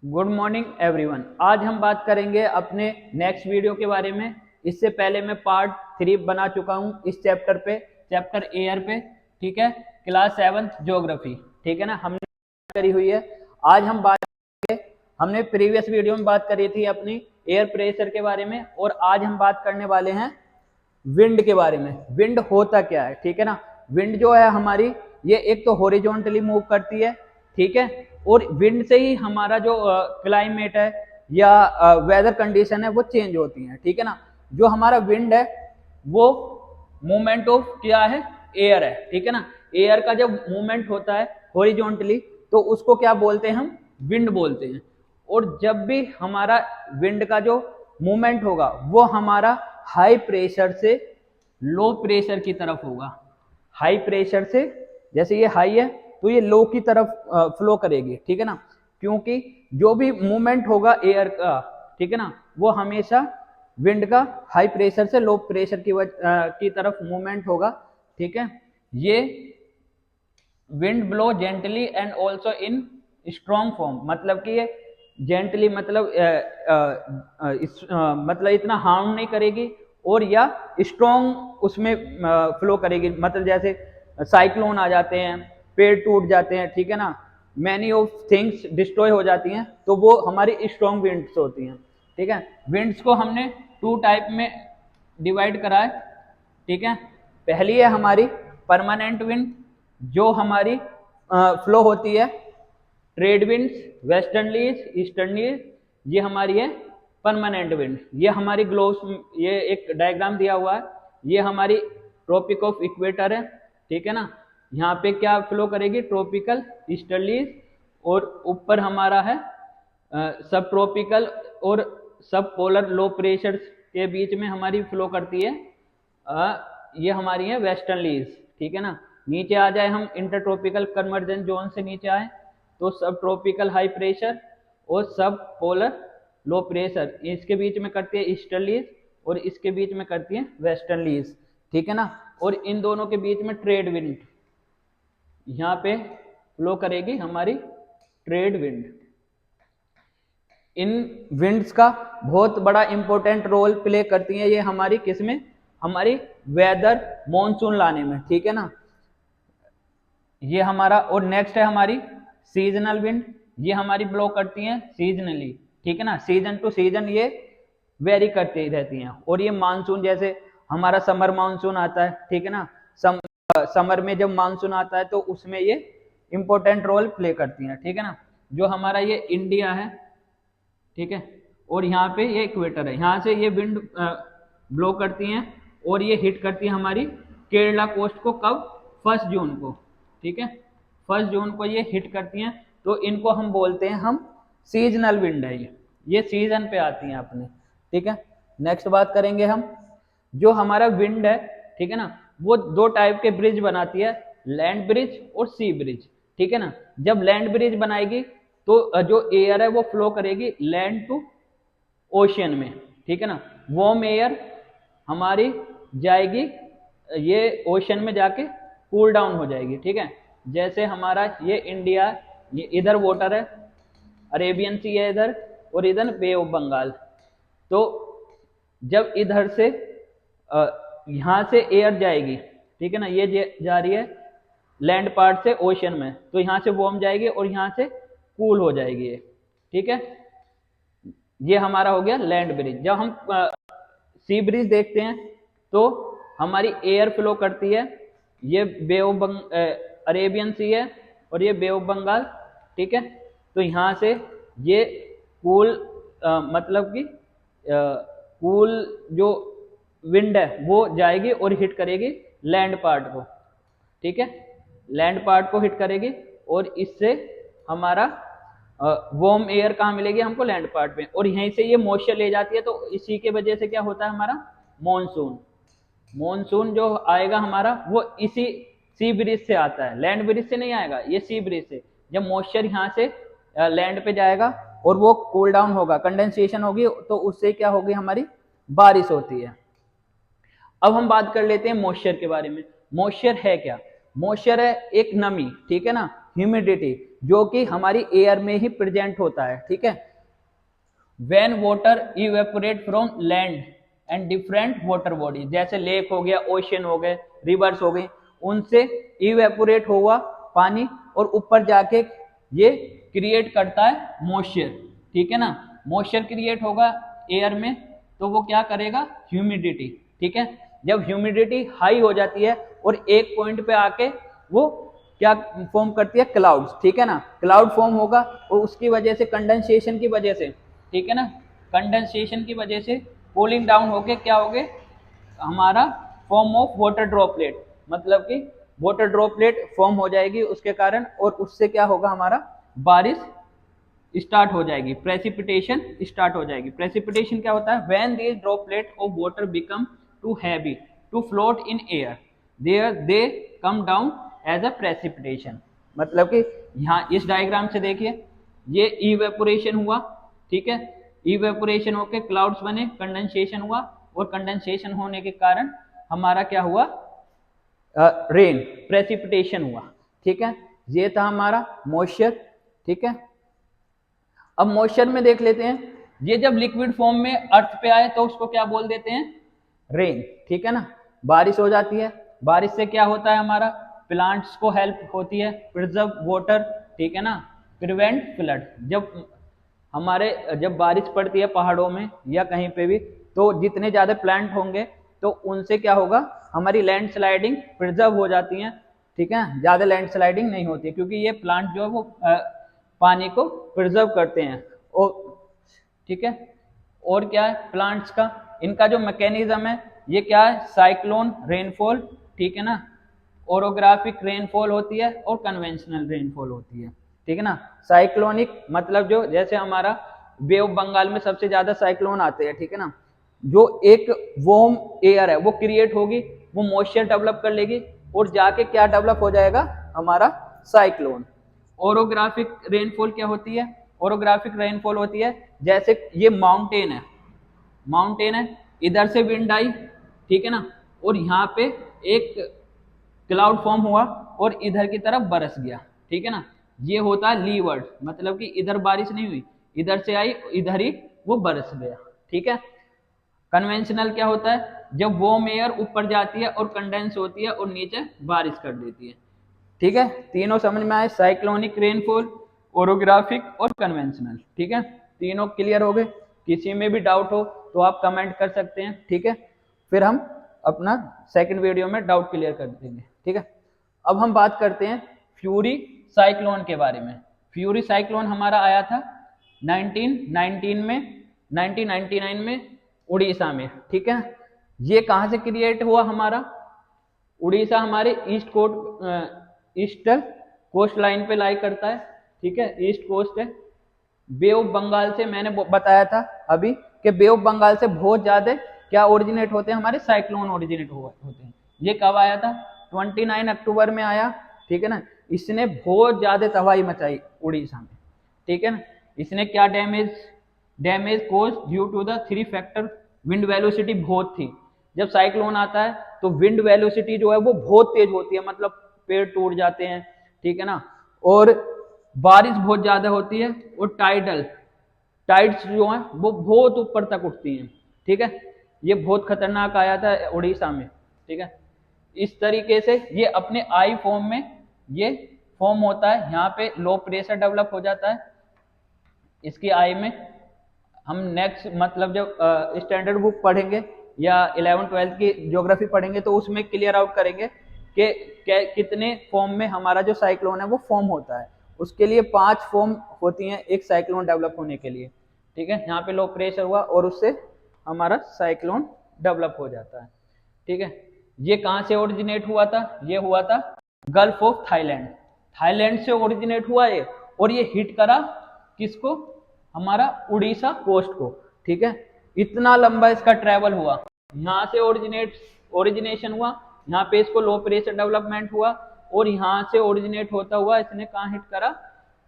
Good morning everyone. आज हम बात करेंगे अपने नेक्स्ट वीडियो के बारे में। इससे पहले मैं पार्ट 3 बना चुका हूं इस चैप्टर पे, चैप्टर एयर पे। ठीक है, क्लास 7 ज्योग्राफी। ठीक है ना, हमने करी हुई है। आज हम बात करेंगे, हमने प्रीवियस वीडियो में बात करी थी अपनी एयर प्रेशर के बारे में, और आज हम बात करने वाले हैं विंड के बारे में। विंड होता क्या है, ठीक है ना। विंड जो है हमारी, ये एक तो हॉरिजॉन्टली मूव करती है, ठीक है, और विंड से ही हमारा जो क्लाइमेट है या वेदर कंडीशन है वो चेंज होती है। ठीक है ना, जो हमारा विंड है वो मूवमेंट ऑफ क्या है, एयर है। ठीक है ना, एयर का जब मूवमेंट होता है हॉरिजॉन्टली तो उसको क्या बोलते हैं, हम विंड बोलते हैं। और जब भी हमारा विंड का जो मूवमेंट होगा वो हमारा हाई प्रेशर से लो प्रेशर की तरफ होगा। हाई प्रेशर से, जैसे ये हाई है तो ये लो की तरफ फ्लो करेगी। ठीक है ना, क्योंकि जो भी मूवमेंट होगा एयर का, ठीक है ना, वो हमेशा विंड का हाई प्रेशर से लो प्रेशर की तरफ मूवमेंट होगा। ठीक है, ये wind blow gently and also in strong form, मतलब कि ये जेंटली मतलब मतलब इतना हार्म नहीं करेगी, और या स्ट्रॉन्ग उसमें फ्लो करेगी। मतलब जैसे साइक्लोन आ जाते हैं, पेड़ टूट जाते हैं, ठीक है ना, मैनी ऑफ थिंग्स डिस्ट्रॉय हो जाती हैं, तो वो हमारी स्ट्रॉन्ग विंड्स होती हैं। ठीक है, विंड्स को हमने 2 टाइप में डिवाइड करा है। ठीक है, पहली है हमारी परमानेंट विंड, जो हमारी फ्लो होती है ट्रेड विंड्स, वेस्टर्नलीज, ईस्टर्नलीज, ये हमारी है परमानेंट विंड। ये हमारी ग्लोब्स, ये एक डायग्राम दिया हुआ है, ये हमारी ट्रॉपिक ऑफ इक्वेटर है। ठीक है ना, यहाँ पे क्या फ्लो करेगी, ट्रॉपिकल, ईस्टर्नलीज, और ऊपर हमारा है सब ट्रॉपिकल और सब पोलर लो प्रेशर के बीच में हमारी फ्लो करती है ये हमारी है वेस्टर्नलीज। ठीक है ना, नीचे आ जाए हम इंटरट्रॉपिकल कन्वर्जेंस जोन से नीचे आए तो सब ट्रॉपिकल हाई प्रेशर और सब पोलर लो प्रेशर, इसके बीच में करती है ईस्टर्नलीज और इसके बीच में करती है वेस्टर्नलीज। ठीक है ना, और इन दोनों के बीच में ट्रेड विंड यहाँ पे फ्लो करेगी हमारी ट्रेड विंड। इन विंड्स का बहुत बड़ा इंपॉर्टेंट रोल प्ले करती हैं ये हमारी किसमें, हमारी वेदर मॉनसून लाने में। ठीक है ना, ये हमारा, और नेक्स्ट है हमारी सीजनल विंड, ये हमारी ब्लो करती हैं सीजनली। ठीक है ना, सीजन टू सीजन ये वेरी करती रहती हैं। और ये मानसून, जैसे हमारा समर मानसून आता है, ठीक है ना, समर में जब मानसून आता है तो उसमें ये इंपॉर्टेंट रोल प्ले करती हैं। ठीक है ना, जो हमारा ये इंडिया है, ठीक है, और यहाँ पे ये इक्वेटर है, यहाँ से ये विंड ब्लो करती हैं और ये हिट करती है हमारी केरला कोस्ट को, कब, 1 जून को। ठीक है, 1 जून को ये हिट करती हैं, तो इनको हम बोलते हैं, हम सीजनल विंड है ये सीजन पे आती हैं अपने। ठीक है, नेक्स्ट बात करेंगे हम, जो हमारा विंड है, ठीक है ना, वो 2 टाइप के ब्रिज बनाती है, लैंड ब्रिज और सी ब्रिज। ठीक है ना, जब लैंड ब्रिज बनाएगी तो जो एयर है वो फ्लो करेगी लैंड टू ओशियन में। ठीक है ना, वार्म एयर हमारी जाएगी ये ओशियन में जाके कूल डाउन हो जाएगी। ठीक है, जैसे हमारा ये इंडिया, ये इधर वाटर है, अरेबियन सी है इधर, और इधर बे ऑफ बंगाल। तो जब इधर से यहाँ से एयर जाएगी, ठीक है ना, ये जा रही है लैंड पार्ट से ओशियन में, तो यहाँ से वार्म जाएगी और यहाँ से कूल हो जाएगी ये। ठीक है, ये हमारा हो गया लैंड ब्रिज। जब हम सी ब्रिज देखते हैं तो हमारी एयर फ्लो करती है, ये बे ऑफ अरेबियन सी है और ये बे ऑफ बंगाल। ठीक है, तो यहाँ से ये कूल मतलब कि कूल जो विंड है वो जाएगी और हिट करेगी लैंड पार्ट को। ठीक है, लैंड पार्ट को हिट करेगी और इससे हमारा वार्म एयर कहाँ मिलेगी हमको, लैंड पार्ट में, और यहीं से ये मॉइस्चर ले जाती है। तो इसी के वजह से क्या होता है हमारा मॉनसून। मॉनसून जो आएगा हमारा वो इसी सी ब्रिज से आता है, लैंड ब्रिज से नहीं आएगा, ये सी ब्रिज से। जब मॉइस्चर यहाँ से लैंड पे जाएगा और वो कूल डाउन होगा, कंडेंसेशन होगी, तो उससे क्या होगी, हमारी बारिश होती है। अब हम बात कर लेते हैं मॉइस्चर के बारे में। मॉइस्चर है क्या, मॉइस्चर है एक नमी। ठीक है ना, ह्यूमिडिटी, जो कि हमारी एयर में ही प्रेजेंट होता है, ठीक है। When water evaporate from land and different water bodies, जैसे लेक हो गया, ओशन हो गए, रिवर्स हो गई, उनसे इवेपोरेट हुआ पानी और ऊपर जाके ये क्रिएट करता है मॉइस्चर, ठीक है ना। मॉइस्चर क्रिएट होगा एयर में तो वो क्या करेगा, ह्यूमिडिटी, ठीक है। जब ह्यूमिडिटी हाई हो जाती है और एक पॉइंट पे आके वो क्या फॉर्म करती है, क्लाउड्स, ठीक है ना। क्लाउड फॉर्म होगा और उसकी वजह से कंडेंसेशन की वजह से, ठीक है ना, कंडेंसेशन की वजह से कूलिंग डाउन होके क्या हो गए, हमारा फॉर्म ऑफ वाटर ड्रॉपलेट, मतलब कि वाटर ड्रॉपलेट फॉर्म हो जाएगी उसके कारण, और उससे क्या होगा, हमारा बारिश स्टार्ट हो जाएगी, प्रेसिपिटेशन स्टार्ट हो जाएगी। प्रेसिपिटेशन क्या होता है, when these droplet of water become too heavy to float in air there they come down as a precipitation. मतलब कि यहाँ इस डायग्राम से देखिए, ये इवेपोरेशन हुआ, ठीक है, इवेपोरेशन होके क्लाउड्स बने, कंडेंसेशन हुआ, और कंडेंसेशन होने के कारण हमारा क्या हुआ, रेन, प्रेसिपिटेशन हुआ, ठीक है। ये था हमारा मॉइस्चर, ठीक है। अब मॉइस्चर में देख लेते हैं, ये जब लिक्विड फॉर्म में अर्थ पे आए तो उसको क्या बोल देते हैं, रेन, ठीक है ना। बारिश हो जाती है, बारिश से क्या होता है, हमारा प्लांट्स को हेल्प होती है, प्रिजर्व वाटर, ठीक है ना, प्रिवेंट फ्लड। जब बारिश पड़ती है पहाड़ों में या कहीं पे भी, तो जितने ज्यादा प्लांट होंगे तो उनसे क्या होगा, हमारी लैंड स्लाइडिंग प्रिजर्व हो जाती है, ठीक है, ज्यादा लैंड स्लाइडिंग नहीं होती है, क्योंकि ये प्लांट जो है वो पानी को प्रिजर्व करते हैं, और ठीक है। और क्या है प्लांट्स का, इनका जो मैकेनिज्म है, ये क्या है, साइक्लोन रेनफॉल, ठीक है ना, ओरोग्राफिक रेनफॉल होती है और कन्वेंशनल रेनफॉल होती है, ठीक है ना। साइक्लोनिक मतलब जो, जैसे हमारा बे ऑफ बंगाल में सबसे ज्यादा साइक्लोन आते हैं, ठीक है ना, जो एक वार्म एयर है वो क्रिएट होगी, वो मॉइस्चर डेवलप कर लेगी और जाके क्या डेवलप हो जाएगा, हमारा साइक्लोन। ओरोग्राफिक रेनफॉल क्या होती है, ओरोग्राफिक रेनफॉल होती है, जैसे ये माउंटेन है, इधर से विंड आई, ठीक है ना, और यहाँ पे एक क्लाउड फॉर्म हुआ और इधर की तरफ बरस गया, ठीक है ना, ये होता है लीवर्ड, मतलब कि इधर बारिश नहीं हुई, इधर से आई, इधर ही वो बरस गया, ठीक है। कन्वेंशनल क्या होता है, जब वार्म एयर ऊपर जाती है और कंडेंस होती है और नीचे बारिश कर देती है, ठीक है। तीनों समझ में आए, साइक्लोनिक रेनफॉल, ओरोग्राफिक और कन्वेंशनल, ठीक है। तीनों क्लियर हो गए, किसी में भी डाउट हो तो आप कमेंट कर सकते हैं, ठीक है, फिर हम अपना सेकंड वीडियो में डाउट क्लियर कर देंगे, ठीक है। अब हम बात करते हैं फ्यूरी साइक्लोन के बारे में। फ्यूरी साइक्लोन हमारा आया था 1999 में उड़ीसा में, ठीक है। ये कहाँ से क्रिएट हुआ, हमारा उड़ीसा हमारे ईस्ट कोस्ट लाइन पे लाई करता है, ठीक है, ईस्ट कोस्ट है। बे ऑफ बंगाल से मैंने बताया था अभी कि बे ऑफ बंगाल से बहुत ज्यादा क्या ओरिजिनेट होते हैं, हमारे साइक्लोन ओरिजिनेट होते हैं। ये कब आया था, 29 अक्टूबर में आया, ठीक है ना। इसने बहुत ज्यादा तबाही मचाई उड़ीसा में, ठीक है ना। इसने क्या damage cause due to the 3 factor, wind velocity बहुत थी, जब साइक्लोन आता है तो विंड वेलोसिटी जो है वो बहुत तेज होती है, मतलब पेड़ टूट जाते हैं, ठीक है ना, और बारिश बहुत ज्यादा होती है, और टाइड्स जो है वो बहुत ऊपर तक उठती हैं, ठीक है। ये बहुत खतरनाक आया था उड़ीसा में, ठीक है। इस तरीके से ये अपने आई फॉर्म में ये फॉर्म होता है, यहाँ पे लो प्रेशर डेवलप हो जाता है इसकी आई में। हम नेक्स्ट मतलब जब स्टैंडर्ड बुक पढ़ेंगे या 11th-12th की ज्योग्राफी पढ़ेंगे तो उसमें क्लियर आउट करेंगे कि कितने फॉर्म में हमारा जो साइक्लोन है वो फॉर्म होता है। उसके लिए 5 फॉर्म होती हैं एक साइक्लोन डेवलप होने के लिए, ठीक है। यहाँ पे लो प्रेशर हुआ और उससे हमारा साइक्लोन डेवलप हो जाता है, ठीक है। ये कहाँ से ओरिजिनेट हुआ था, ये हुआ था गल्फ ऑफ थाईलैंड से ओरिजिनेट हुआ ये, और ये हिट करा किसको, हमारा उड़ीसा कोस्ट को, ठीक है। इतना लंबा इसका ट्रेवल हुआ, यहाँ से ओरिजिनेशन हुआ, यहाँ पे इसको लो प्रेशर डेवलपमेंट हुआ, और यहाँ से ओरिजिनेट होता हुआ इसने कहाँ हिट करा,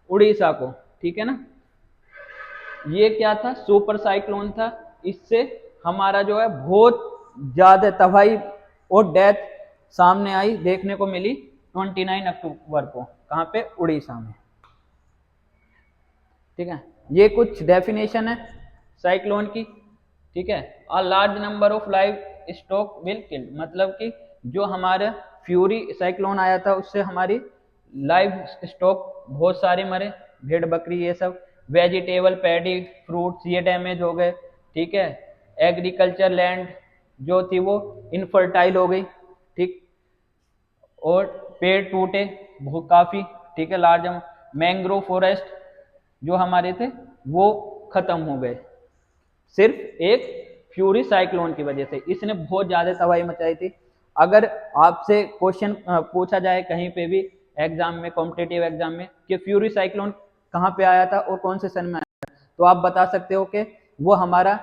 उड़ीसा को, ठीक है ना। ये क्या था, सुपर साइक्लोन था। इससे हमारा जो है बहुत ज्यादा तबाही और डेथ सामने आई, देखने को मिली 29 अक्टूबर को, कहाँ पे, उड़ीसा में। ठीक है, ये कुछ डेफिनेशन है साइक्लोन की। ठीक है, a large number of live stock will kill, मतलब कि जो हमारा फ्यूरी साइक्लोन आया था उससे हमारी लाइव स्टॉक बहुत सारे मरे, भेड़ बकरी ये सब। वेजिटेबल, पैडी, फ्रूट्स ये डैमेज हो गए। ठीक है, एग्रीकल्चर लैंड जो थी वो इनफर्टाइल हो गई। ठीक, और पेड़ टूटे बहुत काफी। ठीक है, लार्ज मैंग्रोव फॉरेस्ट जो हमारे थे वो खत्म हो गए, सिर्फ एक फ्यूरी साइक्लोन की वजह से। इसने बहुत ज्यादा तबाही मचाई थी। अगर आपसे क्वेश्चन पूछा जाए कहीं पे भी एग्जाम में, कॉम्पिटेटिव एग्जाम में, कि फ्यूरी साइक्लोन कहाँ पे आया था और कौन से सन में आया था, तो आप बता सकते हो कि वो हमारा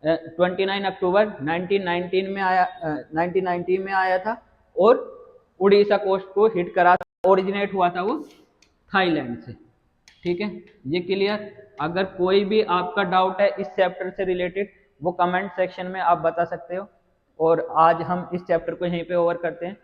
29 अक्टूबर 1919 में आया, 1919 में आया था, और उड़ीसा कोस्ट को हिट करा था। ओरिजिनेट हुआ था वो थाईलैंड से। ठीक है, ये क्लियर। अगर कोई भी आपका डाउट है इस चैप्टर से रिलेटेड, वो कमेंट सेक्शन में आप बता सकते हो। और आज हम इस चैप्टर को यहीं पे ओवर करते हैं।